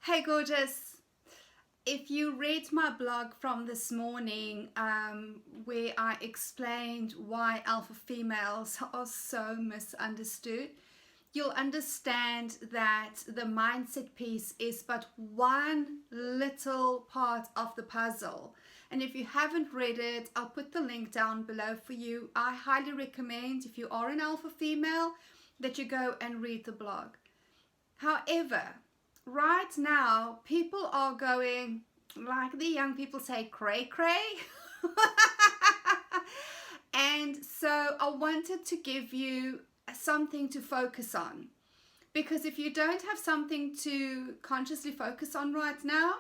Hey, gorgeous. If you read my blog from this morning, where I explained why alpha females are so misunderstood, you'll understand that the mindset piece is but one little part of the puzzle. And if you haven't read it, I'll put the link down below for you. I highly recommend, if you are an alpha female, that you go and read the blog. However, right now, people are going, like the young people say, cray cray. And so I wanted to give you something to focus on. Because if you don't have something to consciously focus on right now,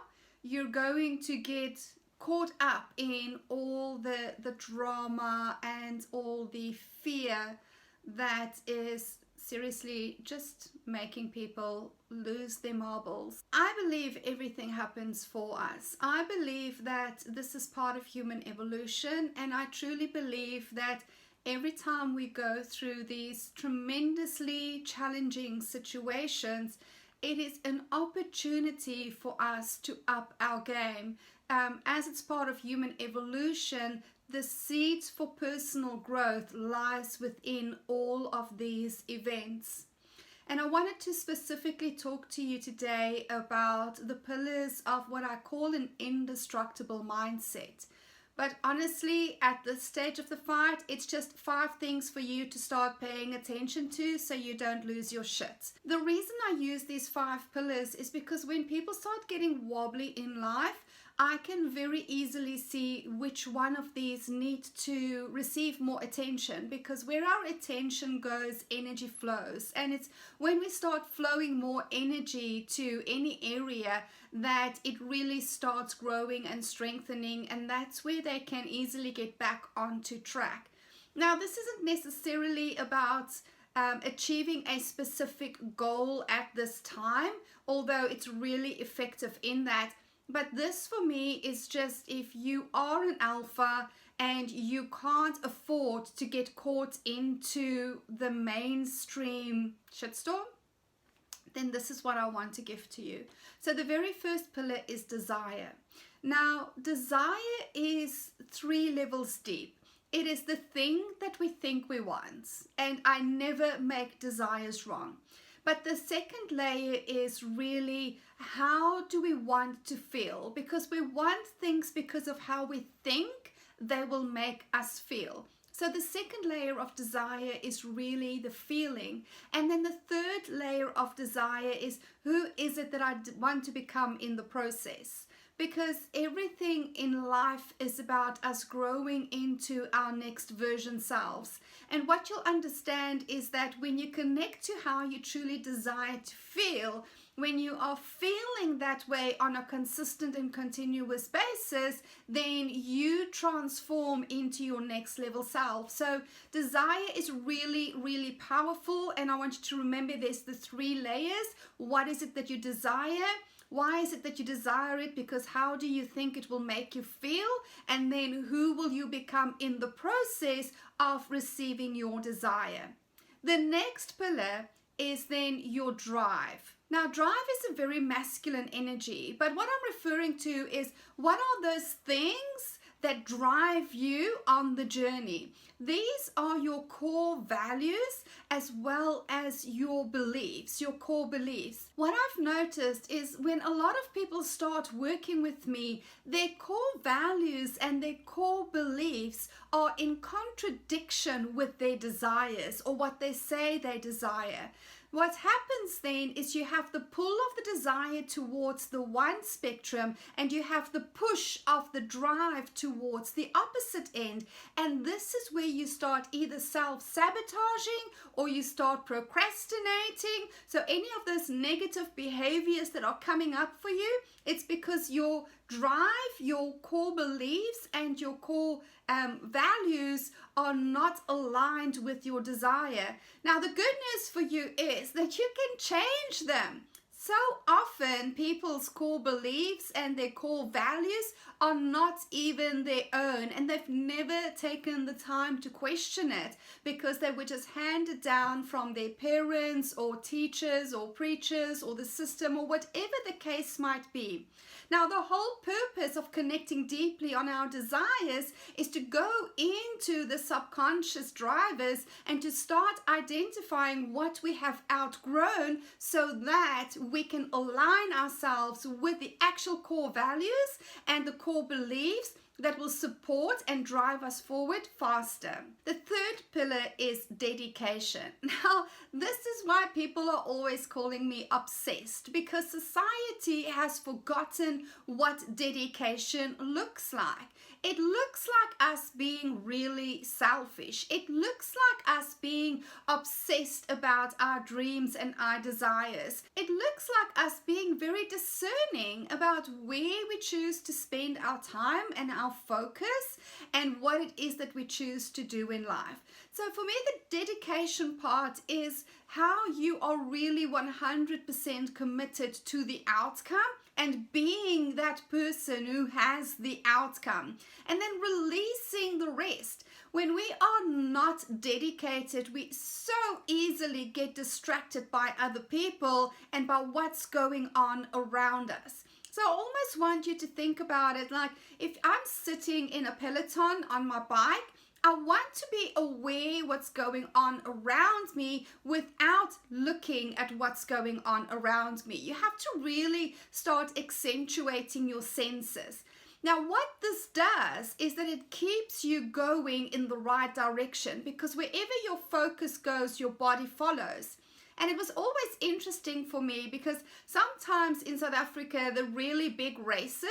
you're going to get caught up in all the drama and all the fear that is seriously just making people lose their marbles. I believe everything happens for us. I believe that this is part of human evolution, and I truly believe that every time we go through these tremendously challenging situations, it is an opportunity for us to up our game. As it's part of human evolution, the seeds for personal growth lies within all of these events. And I wanted to specifically talk to you today about the pillars of what I call an indestructible mindset. But honestly, at this stage of the fight, it's just 5 things for you to start paying attention to so you don't lose your shit. The reason I use these 5 pillars is because when people start getting wobbly in life, I can very easily see which one of these need to receive more attention, because where our attention goes, energy flows. And it's when we start flowing more energy to any area that it really starts growing and strengthening, and that's where they can easily get back onto track. Now, this isn't necessarily about achieving a specific goal at this time, although it's really effective in that. But this for me is just, if you are an alpha and you can't afford to get caught into the mainstream shitstorm, then this is what I want to give to you. So the very first pillar is desire. Now, desire is 3 levels deep. It is the thing that we think we want, and I never make desires wrong. But the second layer is really, how do we want to feel? Because we want things because of how we think they will make us feel. So the second layer of desire is really the feeling. And then the third layer of desire is, who is it that I want to become in the process? Because everything in life is about us growing into our next version selves. And what you'll understand is that when you connect to how you truly desire to feel, when you are feeling that way on a consistent and continuous basis, then you transform into your next level self. So desire is really, really powerful. And I want you to remember there's the 3 layers. What is it that you desire? Why is it that you desire it? Because how do you think it will make you feel? And then who will you become in the process of receiving your desire? The next pillar is then your drive. Now, drive is a very masculine energy, but what I'm referring to is, what are those things that drive you on the journey? These are your core values as well as your beliefs, your core beliefs. What I've noticed is when a lot of people start working with me, their core values and their core beliefs are in contradiction with their desires or what they say they desire. What happens then is you have the pull of the desire towards the one spectrum, and you have the push of the drive towards the opposite end. And this is where you start either self-sabotaging or you start procrastinating. So any of those negative behaviors that are coming up for you, it's because your drive, your core beliefs, and your core values are not aligned with your desire. Now, the good news for you is that you can change them. So often people's core beliefs and their core values are not even their own, and they've never taken the time to question it because they were just handed down from their parents or teachers or preachers or the system or whatever the case might be. Now, the whole purpose of connecting deeply on our desires is to go into the subconscious drivers and to start identifying what we have outgrown so that we can align ourselves with the actual core values and the core beliefs that will support and drive us forward faster. The third pillar is dedication. Now, this is why people are always calling me obsessed, because society has forgotten what dedication looks like. It looks like us being really selfish. It looks like us being obsessed about our dreams and our desires. It looks like us being very discerning about where we choose to spend our time and our focus and what it is that we choose to do in life. So for me, the dedication part is how you are really 100% committed to the outcome and being that person who has the outcome, and then releasing the rest. When we are not dedicated, we so easily get distracted by other people and by what's going on around us. So I almost want you to think about it like, if I'm sitting in a peloton on my bike, I want to be aware what's going on around me without looking at what's going on around me. You have to really start accentuating your senses. Now, what this does is that it keeps you going in the right direction, because wherever your focus goes, your body follows. And it was always interesting for me because sometimes in South Africa, the really big races,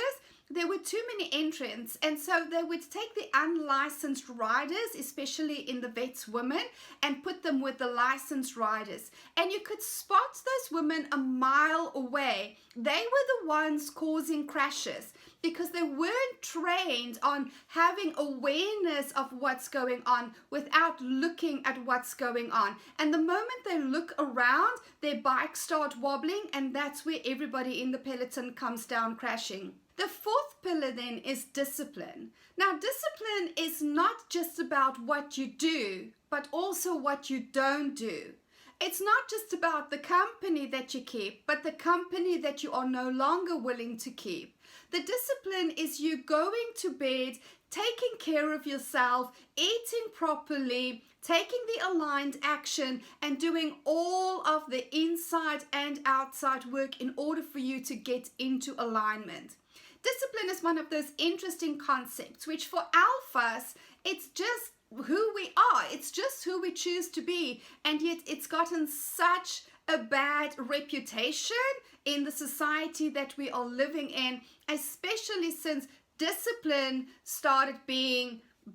there were too many entrants, and so they would take the unlicensed riders, especially in the vets women, and put them with the licensed riders. And you could spot those women a mile away. They were the ones causing crashes because they weren't trained on having awareness of what's going on without looking at what's going on. And the moment they look around, their bikes start wobbling, and that's where everybody in the peloton comes down crashing. The fourth pillar then is discipline. Now, discipline is not just about what you do, but also what you don't do. It's not just about the company that you keep, but the company that you are no longer willing to keep. The discipline is you going to bed, taking care of yourself, eating properly, taking the aligned action, and doing all of the inside and outside work in order for you to get into alignment. Discipline is one of those interesting concepts, which for alphas, it's just who we are. It's just who we choose to be. And yet it's gotten such a bad reputation in the society that we are living in, especially since discipline started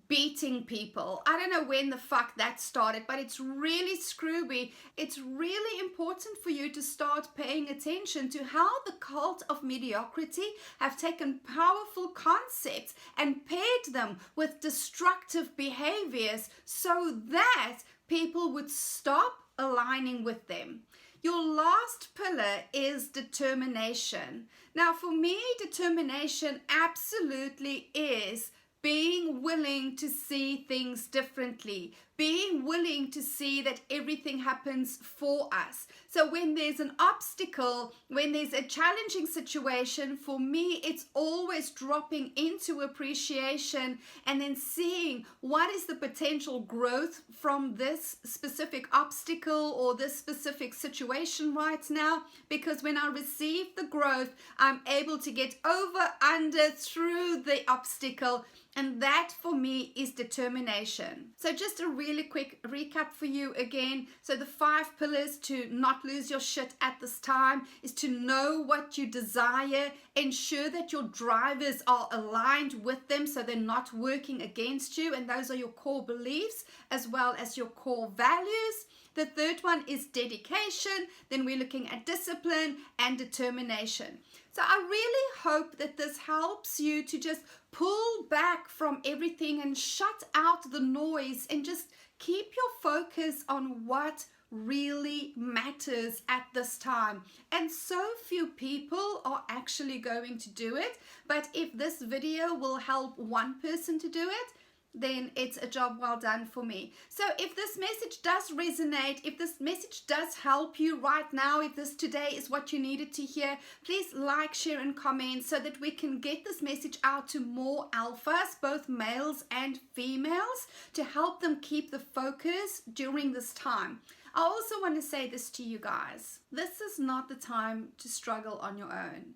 beating people. I don't know when the fuck that started, but it's really screwy. It's really important for you to start paying attention to how the cult of mediocrity have taken powerful concepts and paired them with destructive behaviors so that people would stop aligning with them. Your last pillar is determination. Now, for me, determination absolutely is being willing to see things differently, being willing to see that everything happens for us. So when there's an obstacle, when there's a challenging situation, for me, it's always dropping into appreciation and then seeing what is the potential growth from this specific obstacle or this specific situation right now. Because when I receive the growth, I'm able to get over, under, through the obstacle. And that for me is determination. So just a really quick recap for you again. So the 5 pillars to not lose your shit at this time is to know what you desire, ensure that your drivers are aligned with them so they're not working against you. And those are your core beliefs as well as your core values. The third one is dedication. Then we're looking at discipline and determination. So I really hope that this helps you to just pull back from everything and shut out the noise and just keep your focus on what really matters at this time, and so few people are actually going to do it. But if this video will help one person to do it, then it's a job well done for me. So if this message does resonate, if this message does help you right now, if this today is what you needed to hear, please like, share and comment so that we can get this message out to more alphas, both males and females, to help them keep the focus during this time. I also want to say this to you guys. This is not the time to struggle on your own.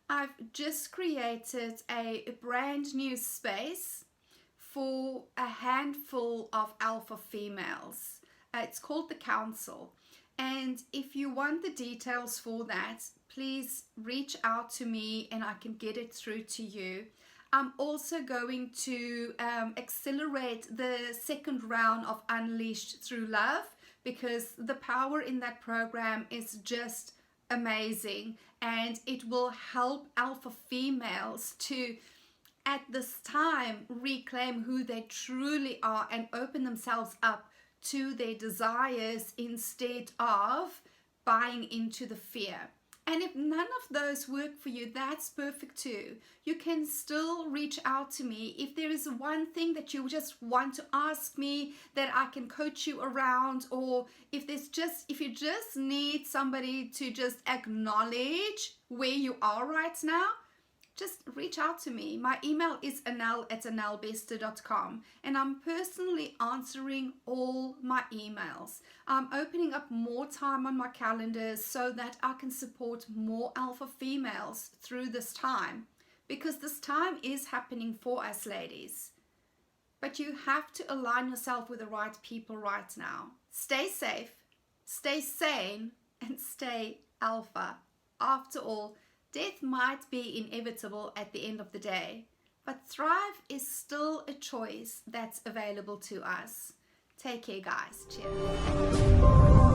I've just created a brand new space for a handful of alpha females. It's called the Council. And if you want the details for that, please reach out to me and I can get it through to you. I'm also going to accelerate the second round of Unleashed Through Love, because the power in that program is just amazing, and it will help alpha females to, at this time, reclaim who they truly are and open themselves up to their desires instead of buying into the fear. And if none of those work for you, that's perfect too. You can still reach out to me. If there is one thing that you just want to ask me that I can coach you around, or if you just need somebody to just acknowledge where you are right now, just reach out to me. My email is anel@anelbester.com, and I'm personally answering all my emails. I'm opening up more time on my calendar so that I can support more alpha females through this time, because this time is happening for us, ladies. But you have to align yourself with the right people right now. Stay safe, stay sane, and stay alpha. After all, death might be inevitable at the end of the day, but thrive is still a choice that's available to us. Take care, guys. Cheers.